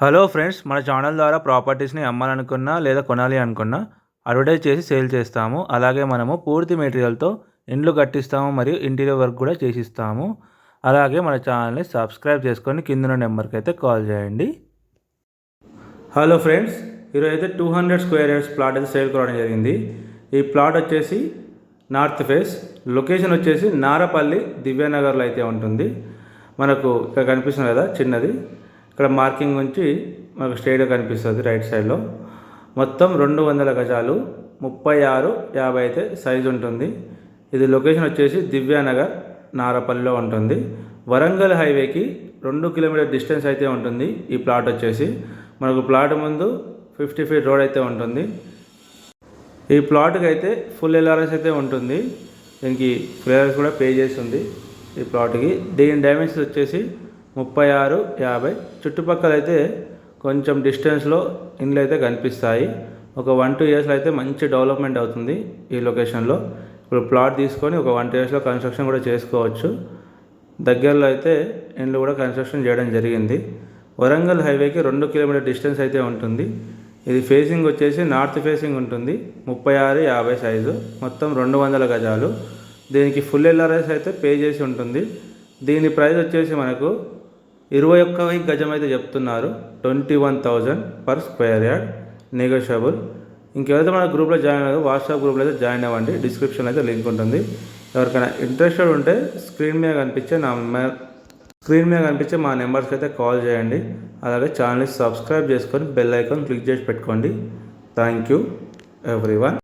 Hello friends, మన channel ద్వారా ప్రాపర్టీస్ని అమ్మాలనుకున్నా లేదా కొనాలి అనుకున్నా అడ్వర్టైజ్ చేసి సేల్ చేస్తాము. అలాగే మనము పూర్తి మెటీరియల్తో ఇండ్లు కట్టిస్తాము మరియు ఇంటీరియర్ వర్క్ కూడా చేసిస్తాము. అలాగే మన ఛానల్ని సబ్స్క్రైబ్ చేసుకొని కింద నెంబర్కి అయితే కాల్ చేయండి. హలో ఫ్రెండ్స్, ఈరోజు అయితే 200 స్క్వేర్ యార్డ్స్ ప్లాట్ అయితే సేల్ కావడం జరిగింది. ఈ ప్లాట్ వచ్చేసి నార్త్ ఫేస్, లొకేషన్ వచ్చేసి నారపల్లి దివ్యానగర్లో అయితే ఉంటుంది. మనకు ఇక్కడ కనిపిస్తుంది కదా చిన్నది, ఇక్కడ మార్కింగ్ నుంచి మనకు స్ట్రైట్గా కనిపిస్తుంది రైట్ సైడ్లో. మొత్తం 200 గజాలు, 36-50 అయితే సైజు ఉంటుంది. ఇది లొకేషన్ వచ్చేసి దివ్యానగర్ నారపల్లిలో ఉంటుంది. వరంగల్ హైవేకి 2 కిలోమీటర్ డిస్టెన్స్ అయితే ఉంటుంది. ఈ ప్లాట్ వచ్చేసి మనకు ప్లాట్ ముందు 50 ఫీట్ రోడ్ అయితే ఉంటుంది. ఈ ప్లాట్కి అయితే ఫుల్ ఎల్ఆర్ఎస్ అయితే ఉంటుంది. దీనికి ఫుల్ ఎల్ఆర్ఎస్ కూడా పే చేసి ఉంది ఈ ప్లాట్కి. దీని డైమెన్షన్స్ వచ్చేసి 36-50. చుట్టుపక్కల అయితే కొంచెం డిస్టెన్స్లో ఇండ్లు అయితే కనిపిస్తాయి. ఒక 1-2 ఇయర్స్లో అయితే మంచి డెవలప్మెంట్ అవుతుంది ఈ లొకేషన్లో. ఇప్పుడు ప్లాట్ తీసుకొని ఒక 1-2 ఇయర్స్లో కన్స్ట్రక్షన్ కూడా చేసుకోవచ్చు. దగ్గరలో అయితే ఇండ్లు కూడా కన్స్ట్రక్షన్ చేయడం జరిగింది. వరంగల్ హైవేకి 2 కిలోమీటర్ డిస్టెన్స్ అయితే ఉంటుంది. ఇది ఫేసింగ్ వచ్చేసి నార్త్ ఫేసింగ్ ఉంటుంది. 36-50 సైజు, మొత్తం 200 గజాలు. దీనికి ఫుల్ ఎల్ఆర్ఎస్ అయితే పే చేసి ఉంటుంది. దీని ప్రైస్ వచ్చేసి మనకు 21 గజం అయితే చెప్తున్నారు. 21,000 పర్ స్క్వేర్ యార్డ్, నెగోషియబుల్. ఇంకెవరైతే మన గ్రూప్లో జాయిన్ అవ్వదు, వాట్సాప్ గ్రూప్లో అయితే జాయిన్ అవ్వండి. డిస్క్రిప్షన్లో అయితే లింక్ ఉంటుంది. ఎవరికైనా ఇంట్రెస్టెడ్ ఉంటే స్క్రీన్ మీద కనిపించే మా నెంబర్స్కి అయితే కాల్ చేయండి. అలాగే ఛానల్ని సబ్స్క్రైబ్ చేసుకొని బెల్ ఐకాన్ క్లిక్ చేసి పెట్టుకోండి. Thank you everyone.